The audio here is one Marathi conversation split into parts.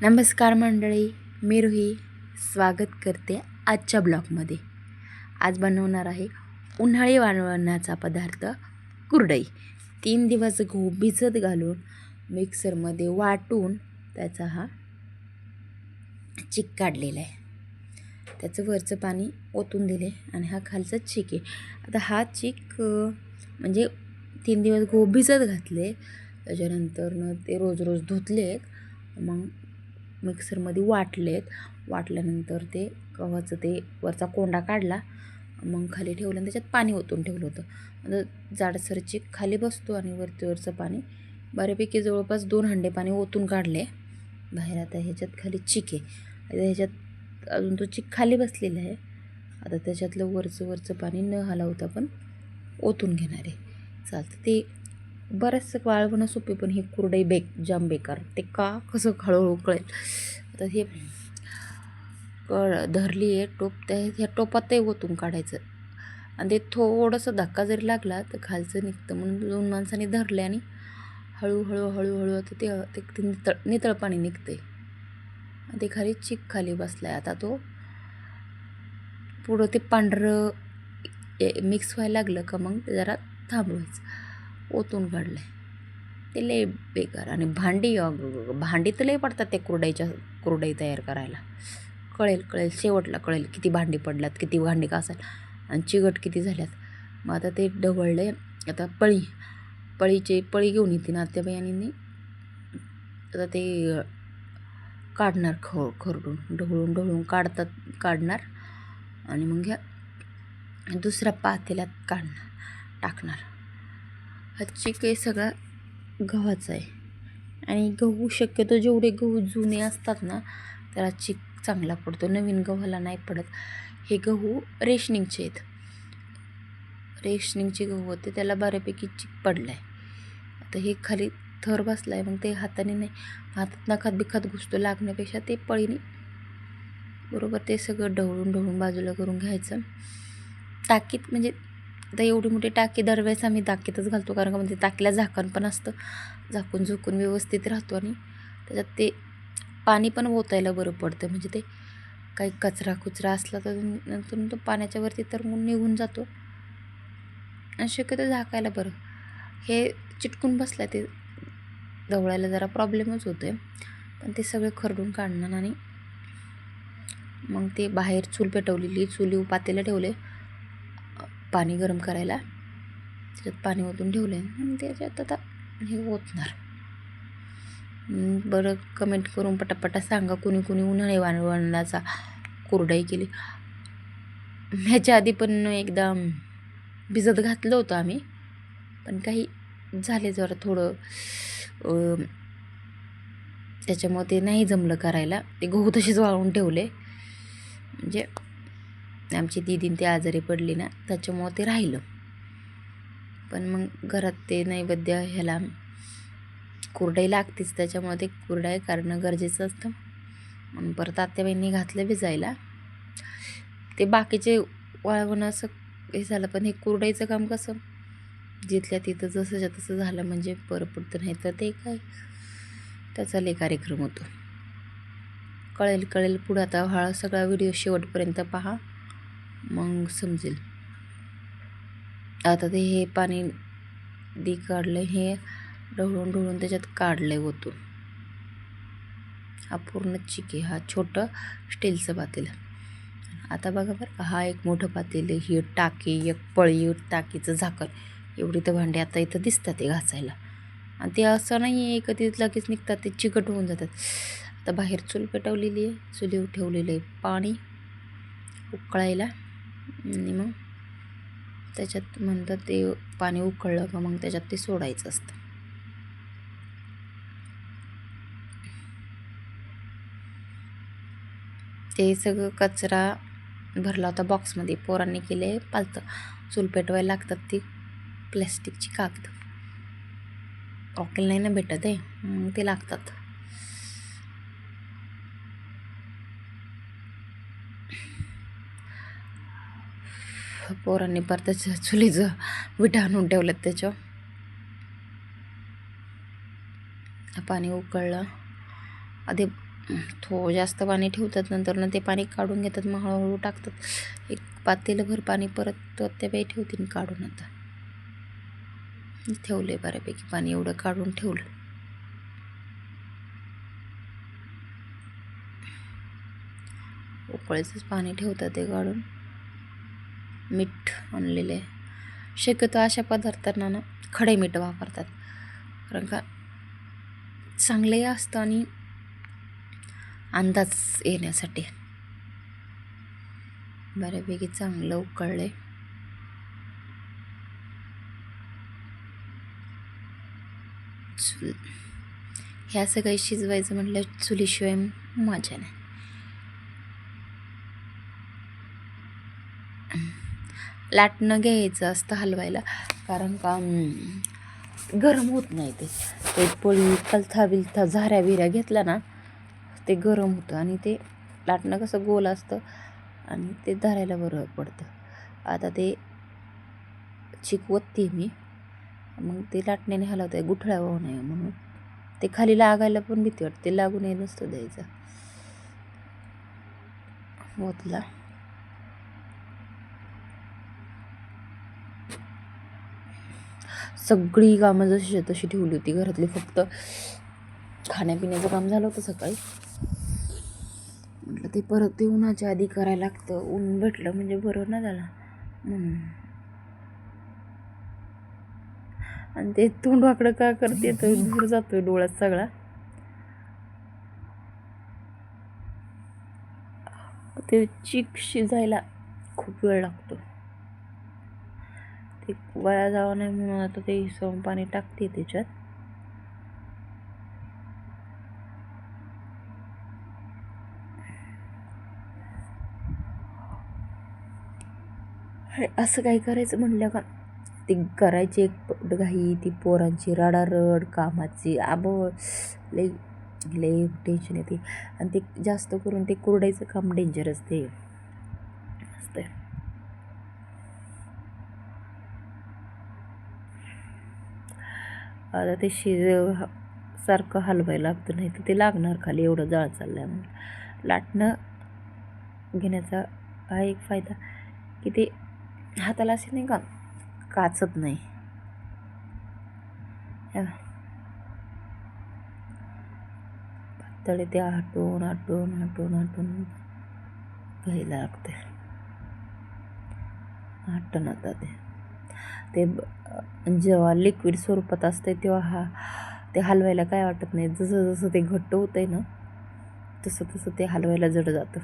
नमस्कार मंडळी, मी रुही स्वागत करते आजच्या ब्लॉगमध्ये. आज बनवणार आहे उन्हाळी वाळवणाचा पदार्थ कुरडई. 3 दिवस गहू भिजत घालून मिक्सरमध्ये वाटून त्याचा हा चीक काढलेला आहे. त्याचं वरचं पाणी ओतून दिले आणि हा खालचा चीक आहे. आता हा चीक म्हणजे 3 दिवस गहू भिजत घातले, त्याच्यानंतर ते रोज रोज धुतलेत, मग मिक्सरमध्ये वाटल्यानंतर ते गव्हाचं ते वरचा कोंडा काढला, मग खाली ठेवलं आणि त्याच्यात पाणी ओतून ठेवलं होतं. आता जाडसर चीक खाली बसतो आणि वरचं पाणी बऱ्यापैकी जवळपास 2 हंडे पाणी ओतून काढले बाहेर. आता ह्याच्यात खाली चीक आहे. आता ह्याच्यात अजून तो चीक खाली बसलेला आहे. आता त्याच्यातलं वरचं पाणी न हलवता पण ओतून घेणार आहे. चालतं. ते बरंचसं वाळवणं सोपे, पण ही कुरडई जाम बेकार. ते कसं हळूहळू कळेल. आता हे धरली आहे टोप, ह्या टोपात ते ओतून काढायचं आणि ते थोडंसं धक्का जरी लागला तर खालचं निघतं. म्हणून 2 माणसांनी धरले आणि हळूहळू आता ते नितळ पाणी निघतंय. ते खाली चीक खाली बसला आहे. आता तो पुढं ते पांढरं मिक्स व्हायला लागलं का मग ते जरा थांबवायचं. ओतून काढलं आहे. ते लय बेकार. आणि भांडी तर लय पडतात ते कुरडई तयार करायला. कळेल शेवटला कळेल किती भांडी पडल्यात, किती भांडी घासाल आणि चिकट किती झाल्यात. मग आता ते ढवळले. आता पळी घेऊन येते ना आत्याबाई, आणि आता ते काढणार खरडून ढवळून काढणार आणि मग ह्या दुसऱ्या पातेल्यात टाकणार. हा चिक आहे सगळा गव्हाचा आहे. आणि गहू शक्यतो जेवढे गहू जुने असतात ना त्याला चीक चांगला पडतो, नवीन गव्हाला नाही पडत. हे गहू रेशनिंगचे आहेत. रेशनिंगचे गहू होते, त्याला बऱ्यापैकी चीक पडला आहे. आता हे खाली थर बसला आहे, मग ते हाताने नाही, हातात नखात बिखात घुसतो लागण्यापेक्षा ते पळीने बरोबर ते सगळं ढवळून बाजूला करून घ्यायचं. टाकीत, म्हणजे आता एवढी मोठी टाकी दरवेळेस आम्ही टाकीतच घालतो, कारण का म्हणजे टाकीला झाकण पण असतं, झाकून झुकून व्यवस्थित राहतो आणि त्याच्यात ते पाणी पण ओतायला बरं पडतं. म्हणजे ते काही कचरा असला तर नंतर तो पाण्याच्या वरती तरंगून निघून जातो आणि शक्यतो झाकायला बरं. हे चिटकून बसलं, ते ढवळायला जरा प्रॉब्लेमच होतो आहे. पण ते सगळे खरडून काढणार आणि मग ते बाहेर चूल पेटवलेली, चुली पातेलं ठेवले पाणी गरम करायला, त्याच्यात पाणी ओतून ठेवले आणि त्याच्यात आता हे ओतणार. बरं, कमेंट करून पटापटा सांगा कुणी उन्हाळी वाळवणाचा कुरडई केली. ह्याच्या आधी पण एकदा भिजत घातलं होतं आम्ही, पण काही झाले जरा थोडं त्याच्यामुळे ते नाही जमलं करायला. ते गहू तसेच वाळवून ठेवले. म्हणजे आमची दीदीन ते आजारी पडली ना, त्याच्यामुळं ते राहिलं. पण मग घरात ते नैवेद्य ह्याला कुरडई लागतेच, त्याच्यामुळे ते कुरडई करणं गरजेचं असतं. म्हणून परत आत्याबाईंनी घातलं भिजायला. ते बाकीचे वाळवणं असं हे झालं, पण हे कुरडईचं काम कसं जिथल्या तिथं जसंच्या तसं झालं म्हणजे बरं पडतं. नाही तर ते काय त्याचा लय कार्यक्रम होतो. कळेल पुढं. आता हा सगळा व्हिडिओ शेवटपर्यंत पहा, मग समजेल. आता ते हे पाणी काढलं, हे ढवळून त्याच्यात काढलं ओतून. हा पूर्ण चिक आहे. हा छोटं स्टीलचं पातेलं. आता बघा बरं का, हा एक मोठं पातेलं, ही टाकी, एक पळी, टाकीचं झाकण, एवढी तर भांडी आता इथं दिसतात ते घासायला. आणि ते असं नाही आहे का ते लगेच निघतात, ते चिकट होऊन जातात. आता बाहेर चूल पेटवलेली आहे, चुलीवर ठेवलेलं आहे पाणी उकळायला, आणि मग त्याच्यात म्हणतात ते पाणी उकळलं का मग त्याच्यात ते सोडायचं असतं. ते सगळं कचरा भरला होता बॉक्समध्ये. पोरांनी केले पालतं. चूल पेटवायला लागतात ती प्लॅस्टिकची कागद, रॉकेल नाही ना भेटत आहे, मग ते लागतात. पोरांनी परत चुलीचं विटा आणून ठेवलं त्याच्यावर. पाणी उकळलं. आधी जास्त पाणी ठेवतात, नंतर ते पाणी काढून घेतात, मग हळूहळू टाकतात. एक पातेलभर पाणी परत त्या बाई ठेवतील काढून. आता ठेवले बऱ्यापैकी पाणी, एवढं काढून ठेवलं. उकळीचंच पाणी ठेवतात ते काढून. मीठ आणलेले शक्यतो अशा पदार्थांना ना खडे मीठ वापरतात, कारण का चांगले असतं आणि अंदाज येण्यासाठी. बऱ्यापैकी चांगलं उकळले. ह्या सगळं शिजवायचं म्हटलं चुलीशिवाय मजा नाही. लाटणं घ्यायचं असतं हलवायला, कारण का गरम होत नाही ते पोळी कलथा बिलथा झाऱ्या बिऱ्या घेतला ना ते गरम होतं, आणि ते लाटणं कसं गोल असतं आणि ते धरायला बरं पडतं. आता ते चिकवते मी, मग ते लाटण्याने हलवते गुठळ्या होऊ नये म्हणून. ते खाली लागायला पण भीती वाटते, लागू नये नसतं द्यायचा. ओतला सगळी कामं जशी तशी ठेवली होती घरातली, फक्त खाण्यापिण्याचं काम झालं होतं सकाळी. म्हटलं ते परत ते उन्हाच्या आधी करायला लागतं, ऊन भेटलं म्हणजे बरं ना झालं म्हणून. आणि ते तोंड वाकडं का करते तर दूर जातोय डोळ्यात सगळा. ते चीक शिजायला खूप वेळ लागतो, ते वाया जावं नाही म्हणून आता ते हिसवून पाणी टाकते त्याच्यात. असं काही करायचं म्हणलं का ते करायची एक घाई, ती पोरांची रडारड, कामाची आबळ, लई लई टेन्शन येते. आणि ते जास्त करून ते कुरडायचं काम डेंजरस ते असतं. आता ते सारखं हलवायला लागतं, नाही तर ते लागणार खाली, एवढं जाळ चाललं आहे म्हणून. लाटणं घेण्याचा हा एक फायदा की ते हाताला असे नाही का काचत नाही. पातळ ते आटून आटून आटून आटून घ्यायला लागते. आटण आता ते जेव्हा लिक्विड स्वरूपात असते तेव्हा ते हलवायला काय वाटत नाही. जसं जसं ते घट्ट होतं आहे ना तसं तसं ते हलवायला जड जातं.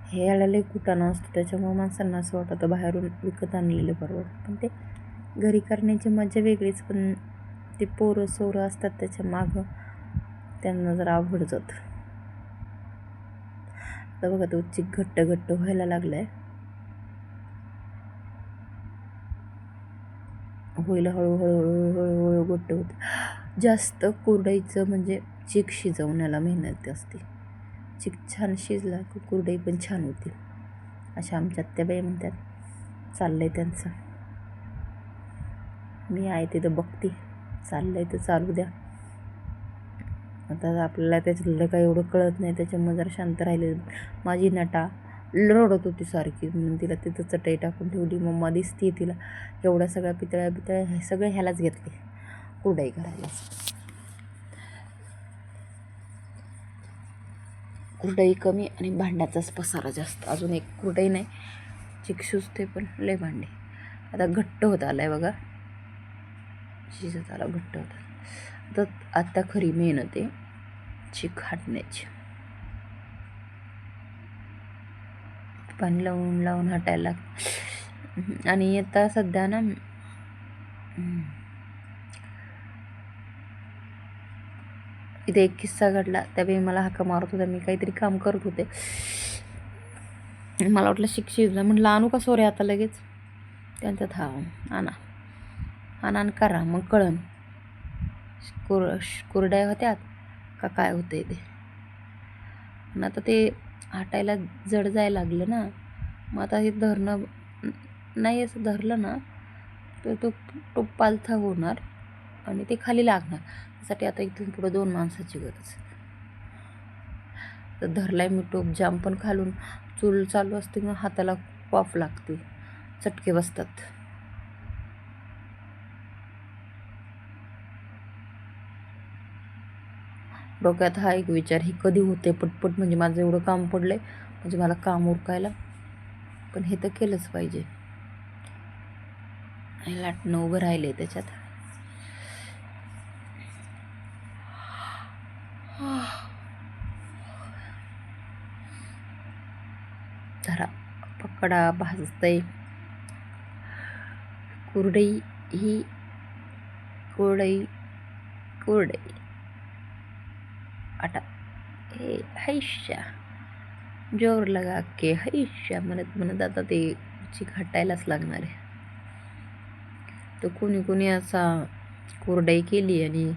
ह्याला लई कुटाणा असतो, त्याच्यामुळे माणसांना असं वाटतं बाहेरून विकत आणलेलं परवडतं. पण ते घरी करण्याची मजा वेगळीच, पण ते पोरं सोरं असतात त्याच्या मागं, त्यांना जरा अवघड जातं. आता बघा तो चिक घट्ट घट्ट व्हायला लागलाय, होईल हळूहळू हळूहळू घट्ट होतं. जास्त कुरडईचं म्हणजे चिक शिजवण्याला मेहनत असते. चिक छान शिजला की कुरडई पण छान होती, अशा आमच्या आत्याबाई म्हणतात. चाललंय त्यांचं, मी आहे तिथं बघते, चाललंय तर चालू द्या. आता आपल्याला त्याच्यातलं काही एवढं कळत नाही, त्याच्यामुळे जरा शांत राहिले. माझी नटा रडत होती सारखी, म्हणून तिला तिथं चटई टाकून ठेवली. मम्मा दिसते तिला, एवढ्या सगळ्या पितळ्या हे सगळे ह्यालाच घेतले कुरडई करायला. कुरडई कमी आणि भांड्याचाच पसारा जास्त. अजून एक कुरडई नाही, चिक शिजते पण लय भांडे. आता घट्ट होत आलाय बघा, शिजत आला, घट्ट होता. तर आता खरी मेहनत आहे चिक हाटण्याची. पाणी लावून लावून हाटायला लागतं. आणि आता सध्या ना इथे एक किस्सा घडला. त्यावेळी मला हाका मारत होता, मी काहीतरी काम करत होते. मला वाटलं शिजलं, म्हटलं आणू का सोरे आता लगेच. त्यांच्यात हा आणा आणा करा, मग कळन कुरड्या होत्यात का काय होतंय ते. पण आता ते हाटायला जड जायला लागलं ना, मग आता हे धरणं नाही असं धरलं ना तर तो टोप पालथा होणार आणि ते खाली लागणार. त्यासाठी आता इथून पुढं 2 माणसाची गरज. तर धरलाय मी टोप जाम, पण खालून चूल चालू असते मग हाताला वाफ लागते, चटके बसतात. डोक्यात हा एक विचार, हे कधी होते पटपट, म्हणजे माझं एवढं काम पडलंय, म्हणजे मला काम उरकायला, पण हे तर केलंच पाहिजे. लाटणं उभं राहिले त्याच्यात. जरा पकडा भाजतंय. कुरडई ही कुरडई कुरडई आटा हे हैशा जोर लगा के हैशा म्हणत म्हणत आता ते चिक हटायलाच लागणार आहे. तर कोणी कोणी असा कुरडई केली आणि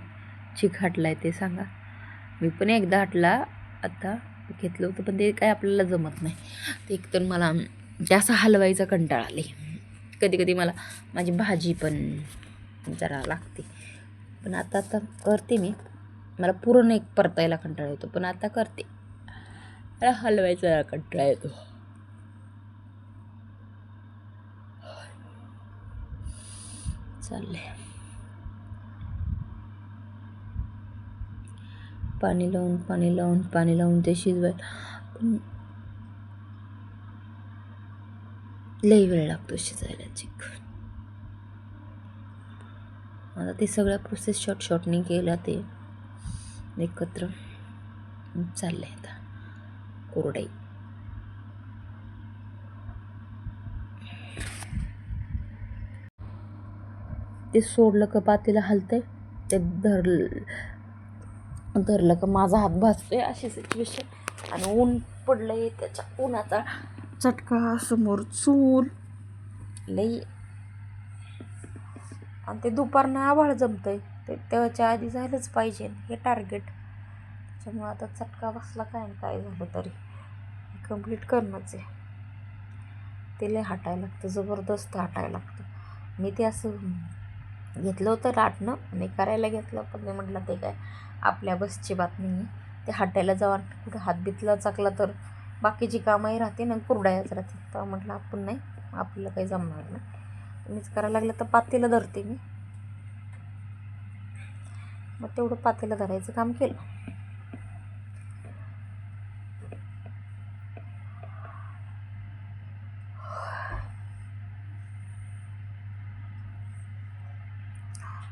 चिक हटलाय ते सांगा. मी पण एकदा हटला, आता घेतलं होतं, पण ते काय आपल्याला जमत नाही. ते एकतर मला ते असं हलवायचा कंटाळा आले. कधी कधी मला माझी भाजी पण जरा लागते, पण आता करते मी. मला पुरण एक परतायला कंटाळा येतो, पण आता करते. मला हलवायचा कंटाळा येतो. चाललंय पाणी लावून ते शिजवायला, पण लई वेळ लागतो शिजायला चिक. आता ते सगळ्या प्रोसेस शॉर्टनी केल्या, ते एकत्र चाललंय आता कुरडई. ते सोडलं का पातेलं हलतंय, ते धरलं का माझा हात भाजतोय, अशी सिच्युएशन. आणि ऊन पडलंय, त्याच्या उन्हाचा चटका, समोर चूल लई, आणि ते दुपारनं आभाळ जमतंय, ते त्याच्या आधी झालंच पाहिजे हे टार्गेट. त्याच्यामुळं आता चटका बसला काय झालं तरी कंप्लीट करणंच आहे. ते लय हटायला लागतं, जबरदस्त हटायला लागतं. मी ते असं घेतलं होतं लाटणं आणि करायला घेतलं, पण मी म्हटलं ते काय आपल्या बसची बात नाही. ते हटायला जावा, कुठं हातबीतला चाकला तर बाकीची कामही राहते ना, कुरडायाच राहते. तर म्हटलं आपण नाही, आपल्याला काही जमणार नाही. मीच करायला लागलं तर पातेलं धरते मी. मग तेवढं पातेलं धरायचं काम केलं.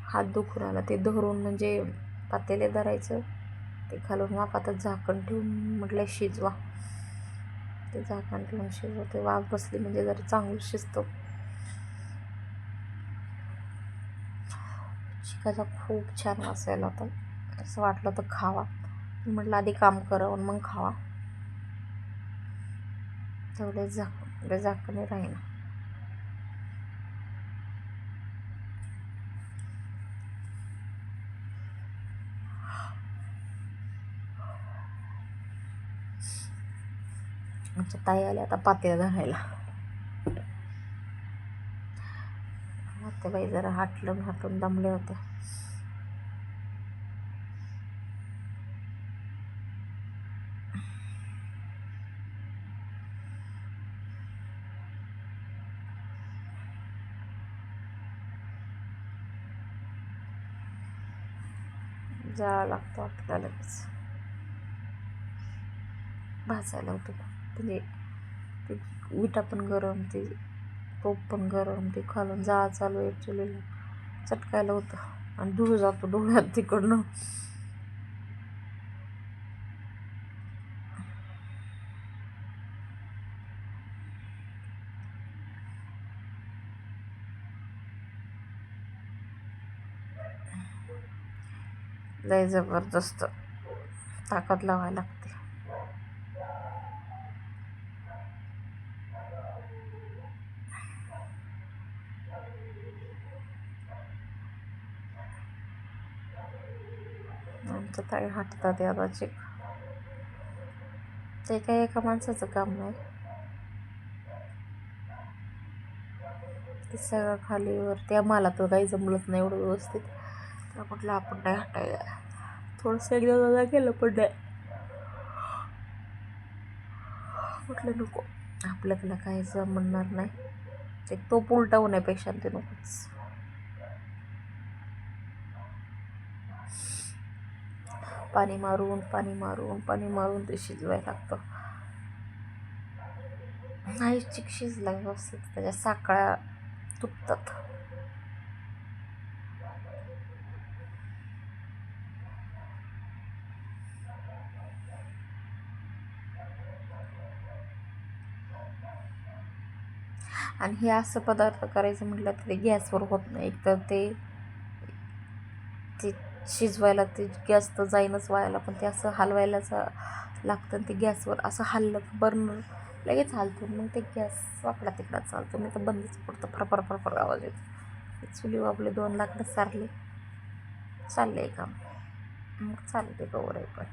हात दुखून आला, ते धरून म्हणजे पातेले धरायचं, ते खालून वाफातच झाकण ठेवून म्हटलं शिजवा. ते झाकण ठेवून शिजवते, वाफ बसली म्हणजे जरा चांगलं शिजतं. चिकाचा खूप छान वास यायला होता, असं वाटलं तर खावा. म्हटलं आधी काम करावं मग खावा. तेवढे झाकणे राहीना. आमच्या ताई आल्या आता पातेलं धरायला. ते बाई जरा हाटून दमले होते. जाळा लागतो आपल्याला लगेच भाजायला होतं, म्हणजे ते विटा पण गरम, ते टोप पण गरम, ते खालून जाळा चालू आहे चुलीला, चटकायला होतं आणि धूळ जातो डोळ्यात तिकडनं. लय जबरदस्त ताकद लावायला लागते. आमचं ताई हटतात आता चिक. ते काही एका माणसाचं काम नाही, ते सगळं खालीवर त्या मला तर काही जमलंच नाही एवढं व्यवस्थित. तर म्हटलं आपण नाही हटायला, थोडंसं एकदा दादा केलं पण नाही, म्हटलं नको आपल्याला काही जमणार नाही, ते तो उलटा होण्यापेक्षा ते नकोच. पाणी मारून पाणी मारून पाणी मारून ते शिजवायला लागतं. नाही चिक शिजला व्यवस्थित, त्याच्या साकळ्या तुटतात. आणि हे असं पदार्थ करायचं म्हटलं तर ते गॅसवर होत नाही. एक तर ते शिजवायला ते गॅस तर जाईनच वायाला, पण ते असं हलवायलाच लागतं. आणि ते गॅसवर असं हल्लं बर्नर लगेच हलतो, मग ते गॅस वाकडा तिकडा चालतो, मी तर बंदच पडतं, फरफर फरफर आवाज येतो. चुली आपले 2 लाकडं सारले, चालले काम, मग चालते कवर आहे. पण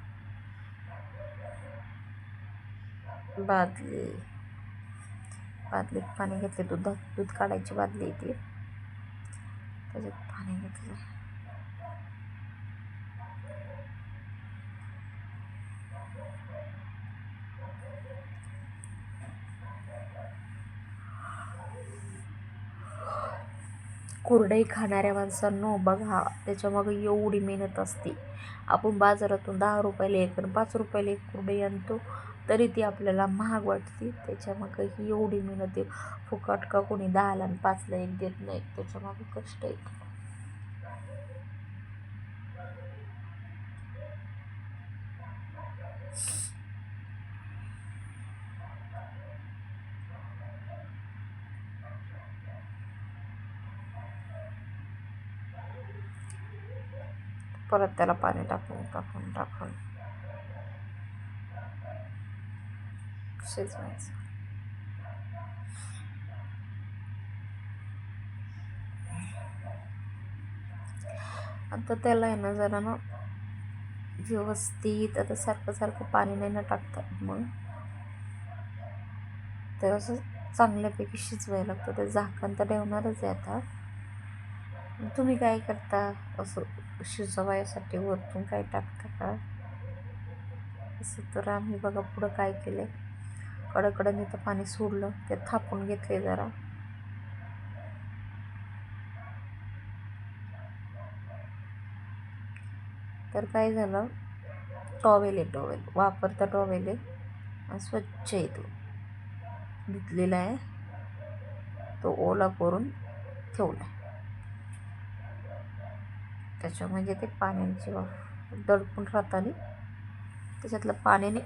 बादलीत पाणी घेतले, दूध काढायची बादली येते, त्याच्यात पाणी घेतलं. कुरडई खाणाऱ्या माणसांनो बघा, त्याच्यामागं एवढी मेहनत असते. आपण बाजारातून 10 रुपयाला एक आणि 5 रुपयाला एक कुरडई आणतो, तरी ती आपल्याला महाग वाटते. त्याच्यामागं ही एवढी मेहनत आहे. फुकट का कोणी 10ला आणि 5ला एक देत नाही, त्याच्यामागं कष्ट आहे. परत त्याला पाणी टाकून टाकून टाकून शिजवायचं. आता त्याला आहे ना जरा ना व्यवस्थित, आता सारखं सारखं पाणी नाही ना टाकतात, मग तर असं चांगल्यापैकी शिजवायला लागतं. ते झाकण तर ठेवणारच आहे. आता तुम्ही काय करता, असं शिजवायसाठी वरतून काय टाकता का? असं तर आम्ही बघा पुढं काय केलं, कडकडं तर पाणी सोडलं, ते थापून घेतले जरा. तर काय झालं, टॉवेल वापरता टॉवेल आहे, स्वच्छ आहे, तो धुतलेला आहे, तो ओला करून ठेवला आहे. त्याच्यामध्ये ते पाण्याची दडपून राहताना त्याच्यातलं पाण्याने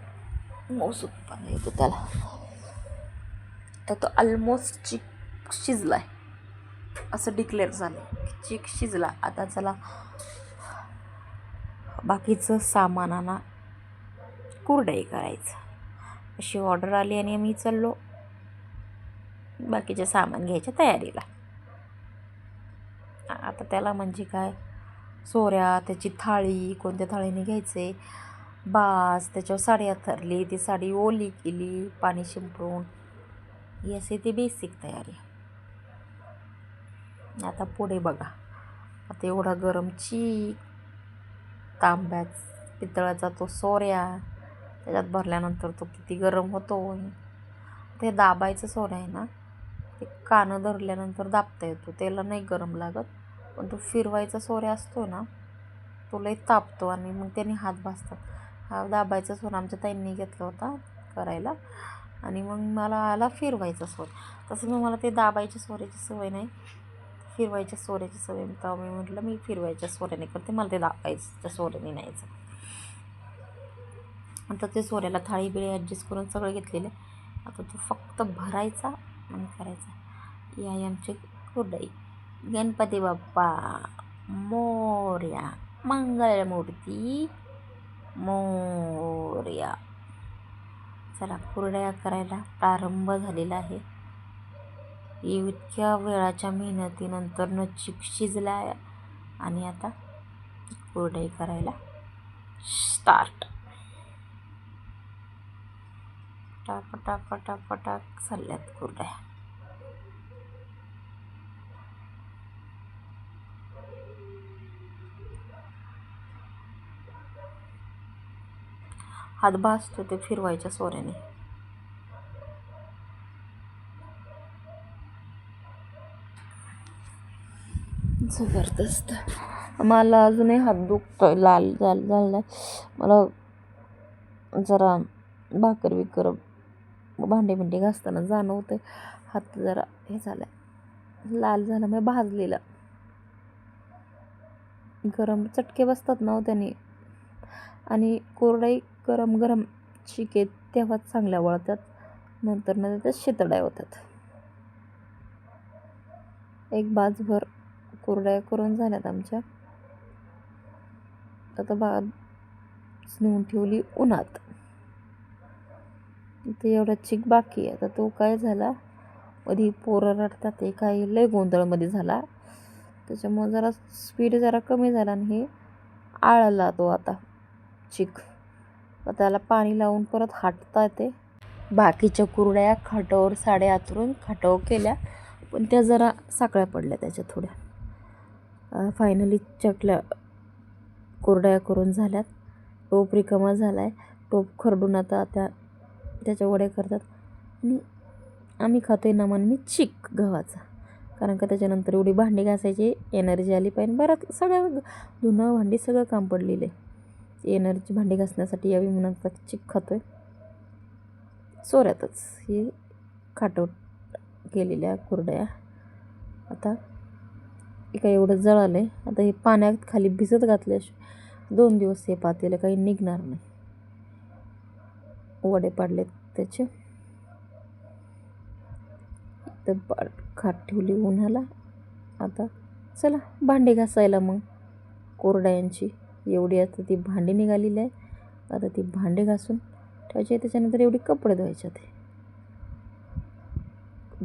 मौसूद पाणी येतो त्याला. तर तो ऑलमोस्ट चिक शिजला आहे असं डिक्लेअर झालं, चिक शिजला. आता चला बाकीचं सामानाला कुरडई करायचं, अशी ऑर्डर आली आणि आम्ही चाललो बाकीचे सामान घ्यायच्या तयारीला. आता त्याला म्हणजे काय, सोऱ्या, त्याची थाळी, कोणत्या थाळीने घ्यायचे, बास, त्याच्यावर साडी अथरली, ती साडी ओली केली पाणी शिंपडून, ही असे ती बेसिक तयारी. आता पुढे बघा, आता एवढा गरम चीक, तांब्यात पितळाचा तो सोऱ्या, त्याच्यात भरल्यानंतर तो किती गरम होतो. ते दाबायचं सोऱ्या आहे ना, ते कानं धरल्यानंतर दाबता येतो, त्याला नाही गरम लागत. पण तो फिरवायचा सोऱ्या असतो ना, तो लई तापतो आणि मग त्याने हात भाजतात. हा दाबायचा सोरा आमच्या ताईंनी घेतला होता करायला, आणि मग मला आला फिरवायचा सोर. तसं मग मला ते दाबायच्या सोऱ्याची सवय नाही, फिरवायच्या सोऱ्याची सवय. तेव्हा मी म्हटलं मी फिरवायच्या सोऱ्याने करते, मला ते दाबायच्या सोऱ्याने न्यायचं. आता ते सोऱ्याला थाळी बिळी ॲडजस्ट करून सगळं घेतलेलं. आता तो फक्त भरायचा आणि करायचा. या आमची कुरडई. गणपती बाप्पा मोरया, मंगळमूर्ती मोरया. चला कुरडया करायला प्रारंभ झालेला आहे. इतक्या वेळाच्या मेहनतीनंतर चिक शिजला आहे आणि आता कुरडई करायला स्टार्ट. पटा पटा पटा पटा चालल्यात कुरड्या. हात भाजतो ते फिरवायच्या सोऱ्याने. जबरदस्त. मला अजूनही हात दुखतोय, लाल झाला. मला जरा भाकर बिकर भांडे बिंडे घासताना जाणवतंय हात जरा हे झालाय, लाल झाला. मग भाजलेला गरम चटके बसतात ना त्याने. आणि कोरडाई गरम गरम शिकेत तेव्हाच चांगल्या वळतात, नंतर ना त्यात शितड्या होतात. एक बाजभर कोरड्या करून झाल्यात आमच्या. आता बाज नेऊन ठेवली उन्हात. ते एवढा चिक बाकी आहे. आता तो काय झाला, कधी पोरं रडतात, ते काय लय गोंधळमध्ये झाला, त्याच्यामुळे जरा स्पीड जरा कमी झाला आणि हे आळला तो आता चिक. तर त्याला पाणी लावून परत हाटता येते. बाकीच्या कुरड्या खाटावर साड्या आथरून खाटावर केल्या, पण त्या जरा साकळ्या पडल्या त्याच्या थोड्या. फायनली चकल्या कुरड्या करून झाल्यात. टोप रिकामा झाला आहे. टोप खरडून आता त्याच्या वड्या करतात. आणि आम्ही खातोय नमन मी चिक गव्हाचा, कारण का त्याच्यानंतर एवढी भांडी घासायची एनर्जी आली पाहिजे. बरं सगळं धुणं भांडी सगळं काम पडलेलं आहे. एनर्जी भांडी घासण्यासाठी यावी म्हणून आता चिक खातोय चोऱ्यातच. हे खाटवट केलेल्या कुरड्या. आता काय एवढं जळालं आहे. आता हे पाण्यात खाली भिजत घातल्याशिवाय 2 दिवस हे पातेलं काही निघणार नाही. वडे पाडलेत त्याचे. तर खाट ठेवली उन्हाला. आता चला भांडी घासायला. मग कोरड्यांची एवढी आता ती भांडी निघालेली आहे. आता ती भांडी घासून ठेवायची. त्याच्यानंतर एवढी कपडे धुवायच्यात.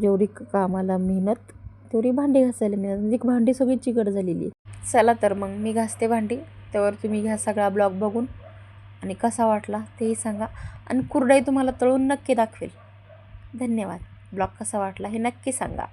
जेवढी कामाला मेहनत तेवढी भांडी घासायला मेहनत. म्हणजे भांडी सगळी चिकट झालेली आहे. चला तर मग मी घासते भांडी, त्यावर तुम्ही घ्या सगळा ब्लॉग बघून आणि कसा वाटला तेही सांगा. आणि कुरडाई तुम्हाला तळून नक्की दाखवेल. धन्यवाद. ब्लॉग कसा वाटला हे नक्की सांगा.